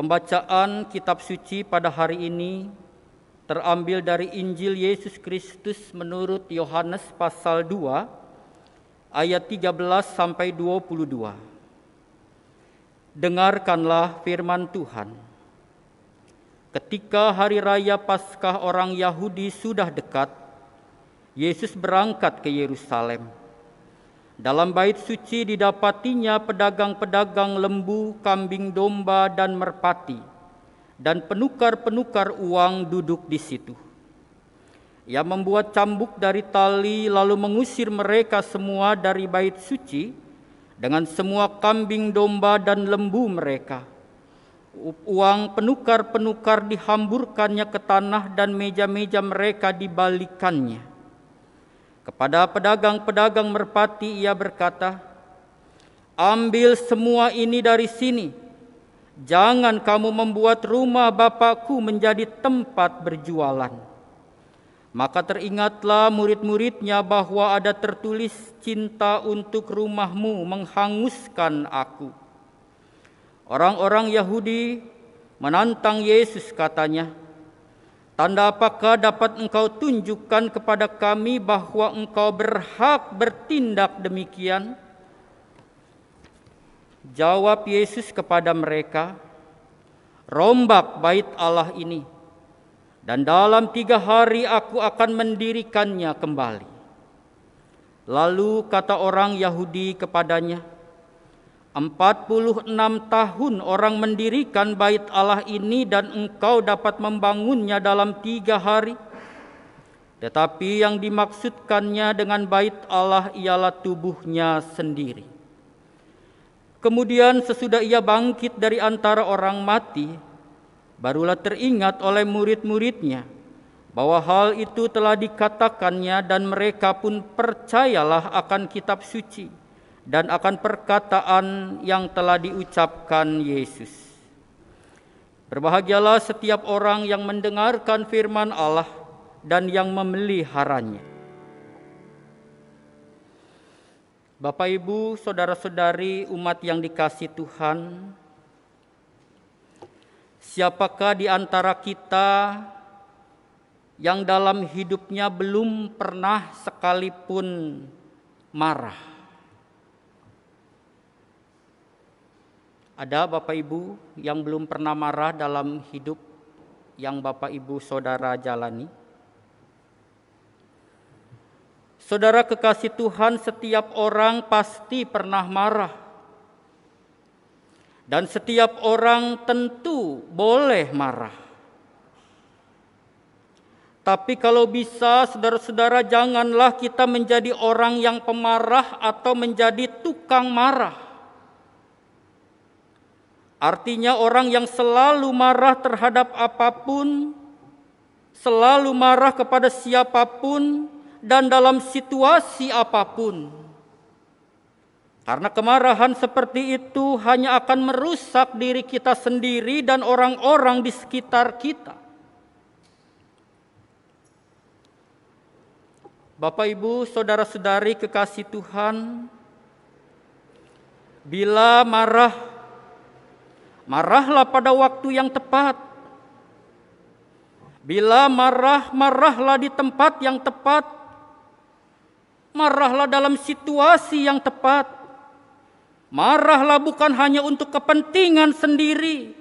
Pembacaan kitab suci pada hari ini terambil dari Injil Yesus Kristus menurut Yohanes pasal 2 ayat 13 sampai 22. Dengarkanlah firman Tuhan. Ketika hari raya Paskah orang Yahudi sudah dekat, Yesus berangkat ke Yerusalem. Dalam bait suci didapatinya pedagang-pedagang lembu, kambing domba, dan merpati, dan penukar-penukar uang duduk di situ. Ia membuat cambuk dari tali lalu mengusir mereka semua dari bait suci dengan semua kambing domba dan lembu mereka. Uang penukar-penukar dihamburkannya ke tanah dan meja-meja mereka dibalikannya. Kepada pedagang-pedagang merpati ia berkata, "Ambil semua ini dari sini. Jangan kamu membuat rumah Bapakku menjadi tempat berjualan." Maka teringatlah murid-muridnya bahwa ada tertulis, "Cinta untuk rumahmu menghanguskan aku." Orang-orang Yahudi menantang Yesus, katanya, "Tanda apakah dapat engkau tunjukkan kepada kami bahwa engkau berhak bertindak demikian?" Jawab Yesus kepada mereka, "Rombak bait Allah ini, dan dalam 3 hari aku akan mendirikannya kembali." Lalu kata orang Yahudi kepadanya, 46 tahun orang mendirikan bait Allah ini dan engkau dapat membangunnya dalam 3 hari. Tetapi yang dimaksudkannya dengan bait Allah ialah tubuhnya sendiri. Kemudian sesudah ia bangkit dari antara orang mati, barulah teringat oleh murid-muridnya bahwa hal itu telah dikatakannya, dan mereka pun percayalah akan kitab suci dan akan perkataan yang telah diucapkan Yesus. Berbahagialah setiap orang yang mendengarkan firman Allah dan yang memeliharanya. Bapak, Ibu, saudara-saudari umat yang dikasihi Tuhan, siapakah di antara kita yang dalam hidupnya belum pernah sekalipun marah? Ada Bapak Ibu yang belum pernah marah dalam hidup yang Bapak Ibu saudara jalani? Saudara kekasih Tuhan, setiap orang pasti pernah marah. Dan setiap orang tentu boleh marah. Tapi kalau bisa, saudara-saudara, janganlah kita menjadi orang yang pemarah atau menjadi tukang marah. Artinya orang yang selalu marah terhadap apapun, selalu marah kepada siapapun, dan dalam situasi apapun. Karena kemarahan seperti itu hanya akan merusak diri kita sendiri dan orang-orang di sekitar kita. Bapak, Ibu, saudara-saudari kekasih Tuhan, bila marahlah pada waktu yang tepat. Bila marahlah di tempat yang tepat. Marahlah dalam situasi yang tepat. Marahlah bukan hanya untuk kepentingan sendiri,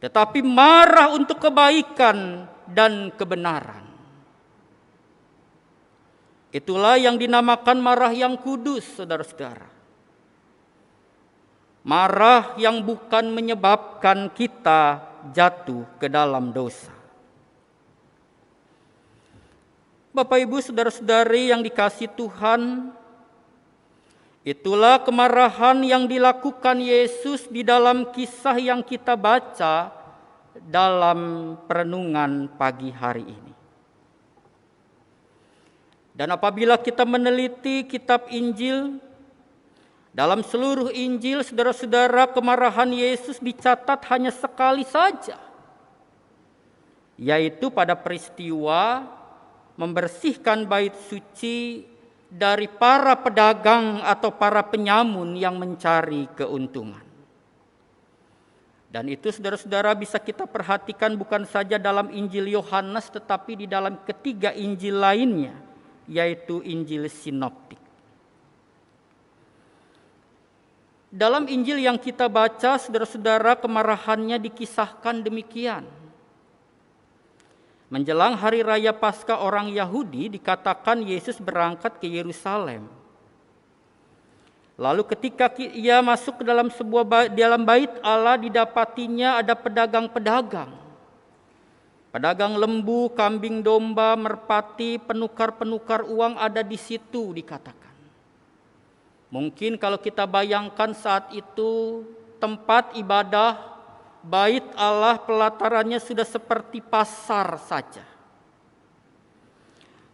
tetapi marah untuk kebaikan dan kebenaran. Itulah yang dinamakan marah yang kudus, saudara-saudara. Marah yang bukan menyebabkan kita jatuh ke dalam dosa. Bapak, Ibu, saudara-saudari yang dikasihi Tuhan, itulah kemarahan yang dilakukan Yesus di dalam kisah yang kita baca dalam perenungan pagi hari ini. Dan apabila kita meneliti kitab Injil, dalam seluruh Injil, saudara-saudara, kemarahan Yesus dicatat hanya sekali saja, yaitu pada peristiwa membersihkan bait suci dari para pedagang atau para penyamun yang mencari keuntungan. Dan itu saudara-saudara bisa kita perhatikan bukan saja dalam Injil Yohanes tetapi di dalam ketiga Injil lainnya, yaitu Injil Sinoptik. Dalam Injil yang kita baca, saudara-saudara, kemarahannya dikisahkan demikian. Menjelang hari raya Paskah orang Yahudi, dikatakan Yesus berangkat ke Yerusalem. Lalu ketika ia masuk ke dalam bait Allah, didapatinya ada pedagang-pedagang. Pedagang lembu, kambing domba, merpati, penukar-penukar uang ada di situ dikatakan. Mungkin kalau kita bayangkan saat itu tempat ibadah, bait Allah pelatarannya sudah seperti pasar saja.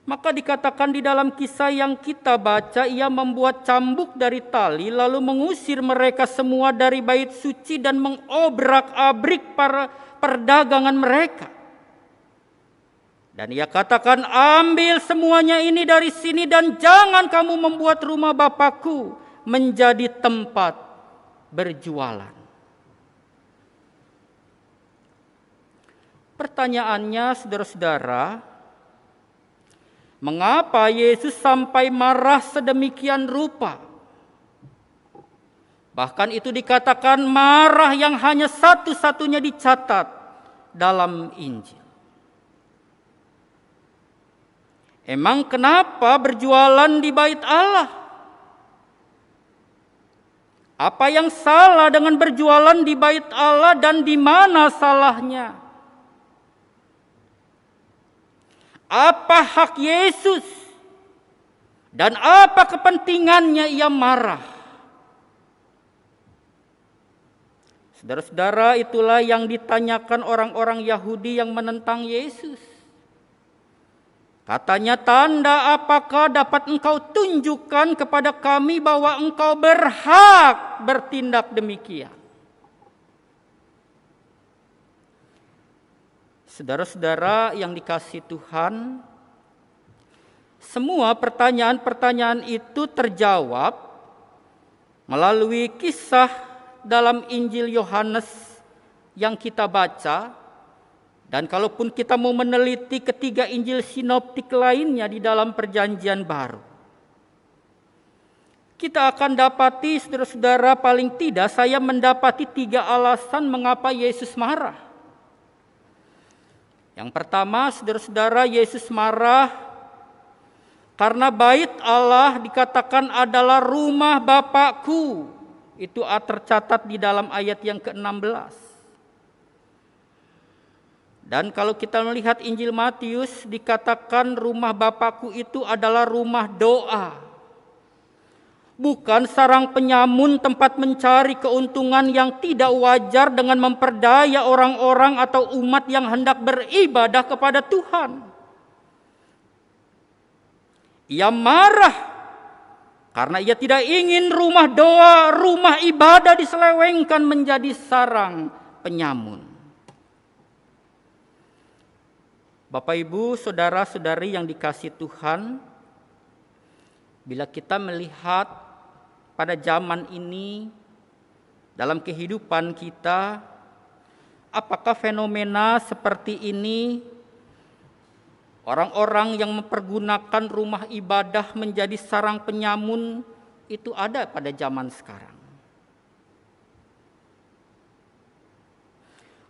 Maka dikatakan di dalam kisah yang kita baca, ia membuat cambuk dari tali lalu mengusir mereka semua dari bait suci dan mengobrak-abrik para perdagangan mereka. Dan ia katakan, ambil semuanya ini dari sini dan jangan kamu membuat rumah Bapakku menjadi tempat berjualan. Pertanyaannya, saudara-saudara, mengapa Yesus sampai marah sedemikian rupa? Bahkan itu dikatakan marah yang hanya satu-satunya dicatat dalam Injil. Emang kenapa berjualan di bait Allah? Apa yang salah dengan berjualan di bait Allah dan di mana salahnya? Apa hak Yesus? Dan apa kepentingannya ia marah? Saudara-saudara, itulah yang ditanyakan orang-orang Yahudi yang menentang Yesus. Katanya, tanda apakah dapat engkau tunjukkan kepada kami bahwa engkau berhak bertindak demikian? Saudara-saudara yang dikasihi Tuhan, semua pertanyaan-pertanyaan itu terjawab melalui kisah dalam Injil Yohanes yang kita baca. Dan kalaupun kita mau meneliti ketiga Injil sinoptik lainnya di dalam Perjanjian Baru, kita akan dapati, saudara-saudara, paling tidak saya mendapati 3 alasan mengapa Yesus marah. Yang pertama, saudara-saudara, Yesus marah karena bait Allah dikatakan adalah rumah Bapakku. Itu tercatat di dalam ayat yang ke-16. Dan kalau kita melihat Injil Matius, dikatakan rumah Bapakku itu adalah rumah doa. Bukan sarang penyamun tempat mencari keuntungan yang tidak wajar dengan memperdaya orang-orang atau umat yang hendak beribadah kepada Tuhan. Ia marah karena ia tidak ingin rumah doa, rumah ibadah diselewengkan menjadi sarang penyamun. Bapak, Ibu, saudara-saudari yang dikasihi Tuhan, bila kita melihat pada zaman ini, dalam kehidupan kita, apakah fenomena seperti ini, orang-orang yang mempergunakan rumah ibadah menjadi sarang penyamun, itu ada pada zaman sekarang?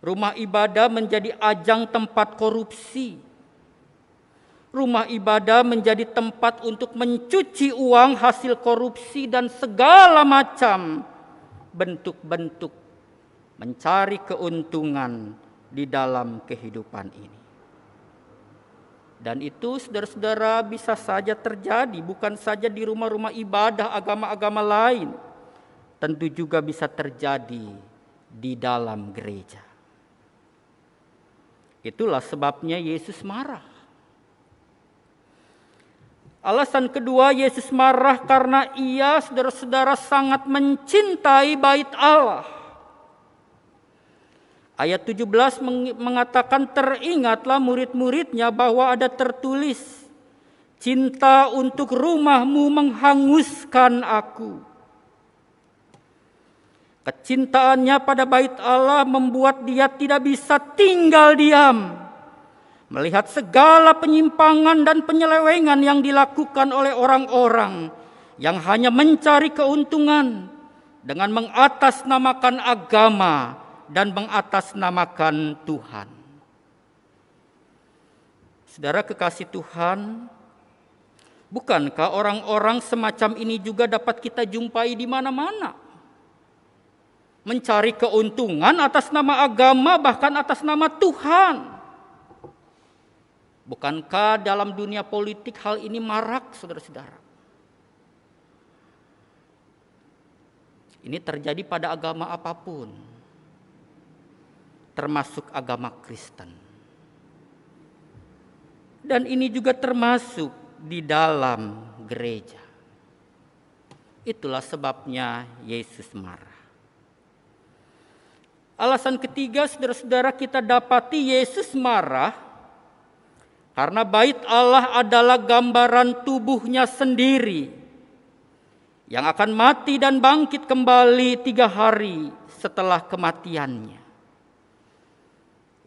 Rumah ibadah menjadi ajang tempat korupsi. Rumah ibadah menjadi tempat untuk mencuci uang hasil korupsi dan segala macam bentuk-bentuk mencari keuntungan di dalam kehidupan ini. Dan itu, saudara-saudara, bisa saja terjadi bukan saja di rumah-rumah ibadah agama-agama lain, tentu juga bisa terjadi di dalam gereja. Itulah sebabnya Yesus marah. Alasan kedua, Yesus marah karena ia, saudara-saudara, sangat mencintai bait Allah. Ayat 17 mengatakan, teringatlah murid-muridnya bahwa ada tertulis, cinta untuk rumahmu menghanguskan aku. Kecintaannya pada bait Allah membuat dia tidak bisa tinggal diam melihat segala penyimpangan dan penyelewengan yang dilakukan oleh orang-orang yang hanya mencari keuntungan dengan mengatasnamakan agama dan mengatasnamakan Tuhan. Saudara kekasih Tuhan, bukankah orang-orang semacam ini juga dapat kita jumpai di mana-mana? Mencari keuntungan atas nama agama, bahkan atas nama Tuhan. Bukankah dalam dunia politik hal ini marak, saudara-saudara? Ini terjadi pada agama apapun, termasuk agama Kristen. Dan ini juga termasuk di dalam gereja. Itulah sebabnya Yesus marah. Alasan ketiga, saudara-saudara, kita dapati Yesus marah karena bait Allah adalah gambaran tubuhnya sendiri yang akan mati dan bangkit kembali 3 hari setelah kematiannya.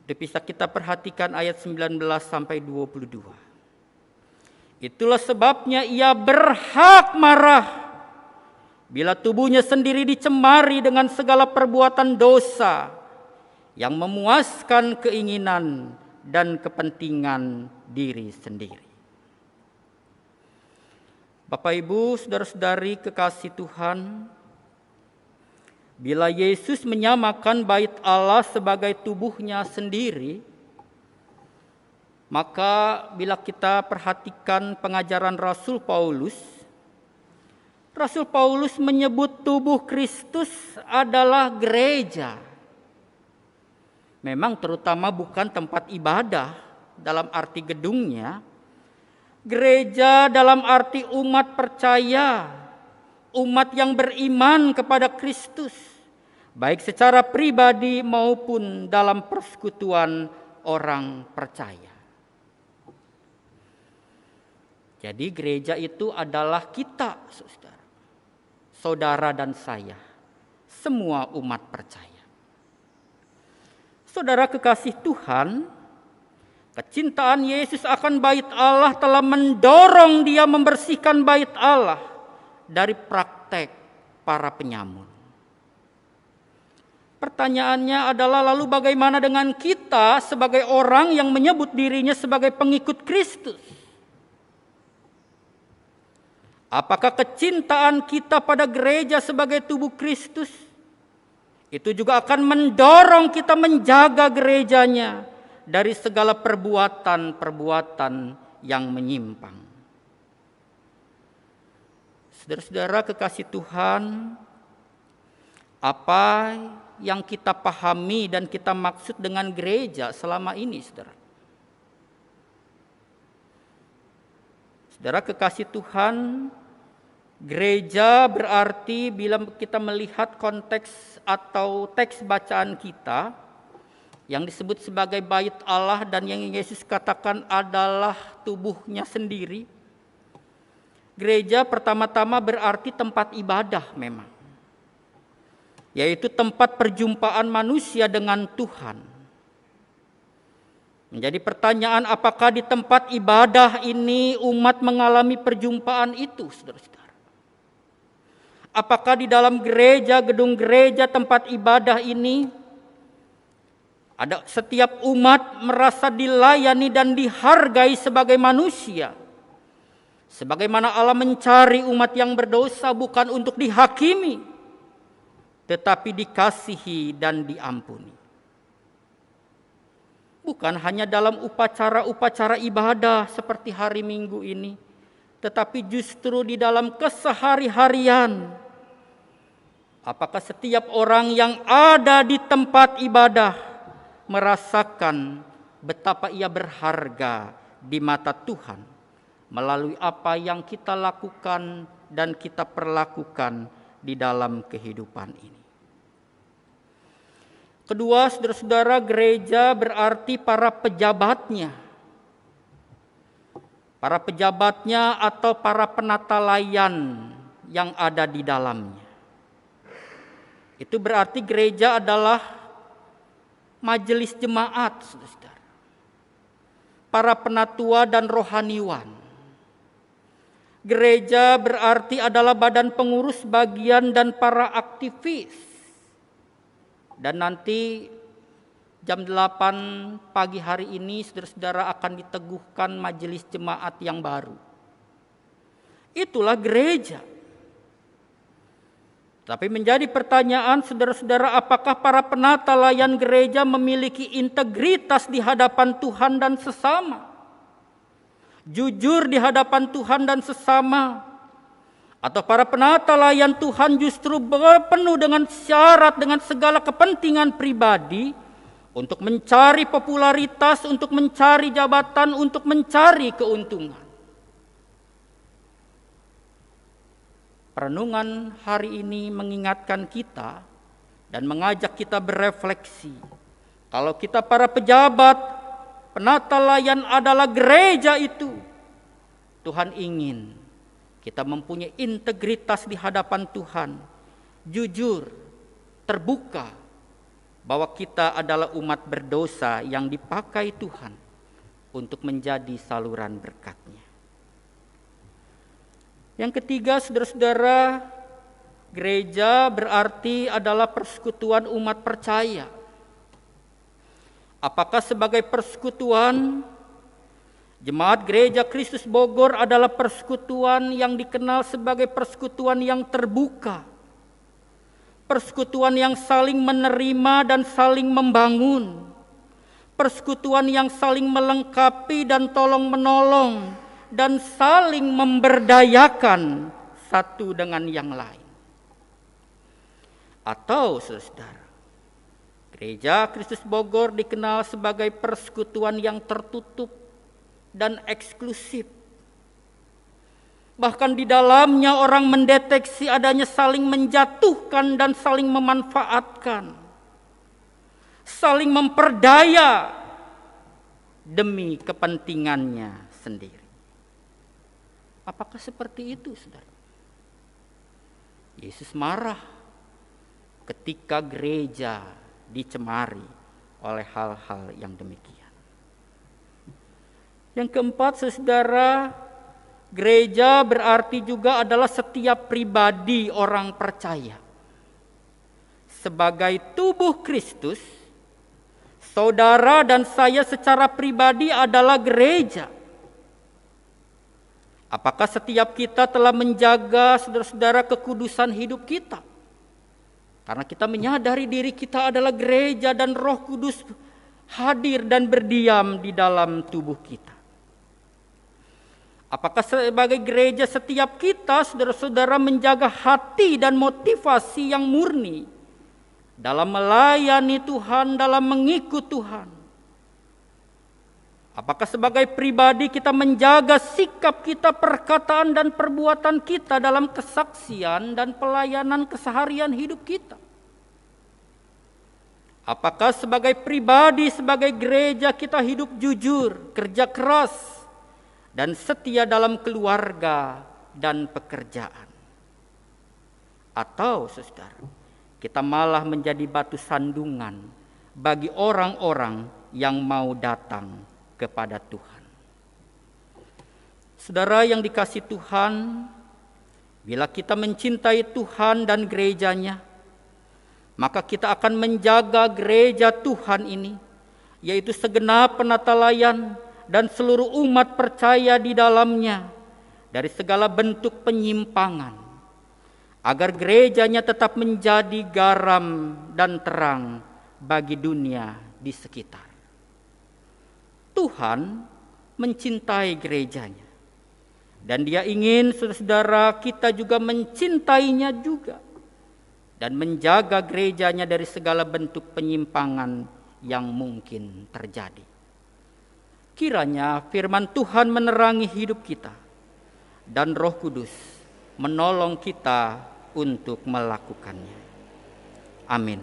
Bisa kita perhatikan ayat 19 sampai 22. Itulah sebabnya ia berhak marah bila tubuhnya sendiri dicemari dengan segala perbuatan dosa yang memuaskan keinginan dan kepentingan diri sendiri. Bapak, Ibu, saudara-saudari kekasih Tuhan, bila Yesus menyamakan bait Allah sebagai tubuhnya sendiri, maka bila kita perhatikan pengajaran Rasul Paulus menyebut tubuh Kristus adalah gereja. Memang terutama bukan tempat ibadah dalam arti gedungnya. Gereja dalam arti umat percaya, umat yang beriman kepada Kristus, baik secara pribadi maupun dalam persekutuan orang percaya. Jadi gereja itu adalah kita, saudara dan saya, semua umat percaya. Saudara kekasih Tuhan, kecintaan Yesus akan bait Allah telah mendorong dia membersihkan bait Allah dari praktek para penyamun. Pertanyaannya adalah, lalu bagaimana dengan kita sebagai orang yang menyebut dirinya sebagai pengikut Kristus? Apakah kecintaan kita pada gereja sebagai tubuh Kristus itu juga akan mendorong kita menjaga gerejanya dari segala perbuatan-perbuatan yang menyimpang? Saudara-saudara kekasih Tuhan, apa yang kita pahami dan kita maksud dengan gereja selama ini, saudara? Saudara kekasih Tuhan, gereja berarti bila kita melihat konteks atau teks bacaan kita yang disebut sebagai bait Allah dan yang Yesus katakan adalah tubuhnya sendiri. Gereja pertama-tama berarti tempat ibadah memang, yaitu tempat perjumpaan manusia dengan Tuhan. Menjadi pertanyaan, apakah di tempat ibadah ini umat mengalami perjumpaan itu, saudara-saudara? Apakah di dalam gereja, gedung gereja, tempat ibadah ini ada setiap umat merasa dilayani dan dihargai sebagai manusia? Sebagaimana Allah mencari umat yang berdosa bukan untuk dihakimi, tetapi dikasihi dan diampuni. Bukan hanya dalam upacara-upacara ibadah seperti hari Minggu ini, tetapi justru di dalam kesehari-harian. Apakah setiap orang yang ada di tempat ibadah merasakan betapa ia berharga di mata Tuhan melalui apa yang kita lakukan dan kita perlakukan di dalam kehidupan ini? Kedua, saudara-saudara, gereja berarti para pejabatnya. Para pejabatnya atau para penata layan yang ada di dalamnya. Itu berarti gereja adalah majelis jemaat, saudara. Para penatua dan rohaniwan. Gereja berarti adalah badan pengurus bagian dan para aktivis. Dan nanti jam 8 pagi hari ini saudara-saudara akan diteguhkan majelis jemaat yang baru. Itulah gereja. Tapi menjadi pertanyaan saudara-saudara, apakah para penata layan gereja memiliki integritas di hadapan Tuhan dan sesama? Jujur di hadapan Tuhan dan sesama? Atau para penata layan Tuhan justru penuh dengan syarat, dengan segala kepentingan pribadi untuk mencari popularitas, untuk mencari jabatan, untuk mencari keuntungan? Perenungan hari ini mengingatkan kita dan mengajak kita berefleksi. Kalau kita para pejabat, penata layan adalah gereja itu, Tuhan ingin kita mempunyai integritas di hadapan Tuhan, jujur, terbuka, bahwa kita adalah umat berdosa yang dipakai Tuhan untuk menjadi saluran berkat-Nya. Yang ketiga, saudara-saudara, gereja berarti adalah persekutuan umat percaya. Apakah sebagai persekutuan, Jemaat Gereja Kristus Bogor adalah persekutuan yang dikenal sebagai persekutuan yang terbuka, persekutuan yang saling menerima dan saling membangun, persekutuan yang saling melengkapi dan tolong-menolong, dan saling memberdayakan satu dengan yang lain. Atau saudara, Gereja Kristus Bogor dikenal sebagai persekutuan yang tertutup dan eksklusif. Bahkan di dalamnya orang mendeteksi adanya saling menjatuhkan dan saling memanfaatkan, saling memperdaya demi kepentingannya sendiri. Apakah seperti itu, saudara? Yesus marah ketika gereja dicemari oleh hal-hal yang demikian. Yang keempat, saudara, gereja berarti juga adalah setiap pribadi orang percaya. Sebagai tubuh Kristus, saudara dan saya secara pribadi adalah gereja. Apakah setiap kita telah menjaga saudara-saudara kekudusan hidup kita? Karena kita menyadari diri kita adalah gereja dan Roh Kudus hadir dan berdiam di dalam tubuh kita. Apakah sebagai gereja setiap kita saudara-saudara menjaga hati dan motivasi yang murni dalam melayani Tuhan, dalam mengikut Tuhan? Apakah sebagai pribadi kita menjaga sikap kita, perkataan dan perbuatan kita dalam kesaksian dan pelayanan keseharian hidup kita? Apakah sebagai pribadi, sebagai gereja kita hidup jujur, kerja keras, dan setia dalam keluarga dan pekerjaan? Atau saudara, kita malah menjadi batu sandungan bagi orang-orang yang mau datang kepada Tuhan? Saudara yang dikasihi Tuhan, bila kita mencintai Tuhan dan gerejanya, maka kita akan menjaga gereja Tuhan ini, yaitu segenap penata layan dan seluruh umat percaya di dalamnya, dari segala bentuk penyimpangan, agar gerejanya tetap menjadi garam dan terang bagi dunia di sekitar. Tuhan mencintai gerejanya, dan Dia ingin saudara-saudara kita juga mencintainya juga, dan menjaga gerejanya dari segala bentuk penyimpangan yang mungkin terjadi. Kiranya firman Tuhan menerangi hidup kita, dan Roh Kudus menolong kita untuk melakukannya. Amin.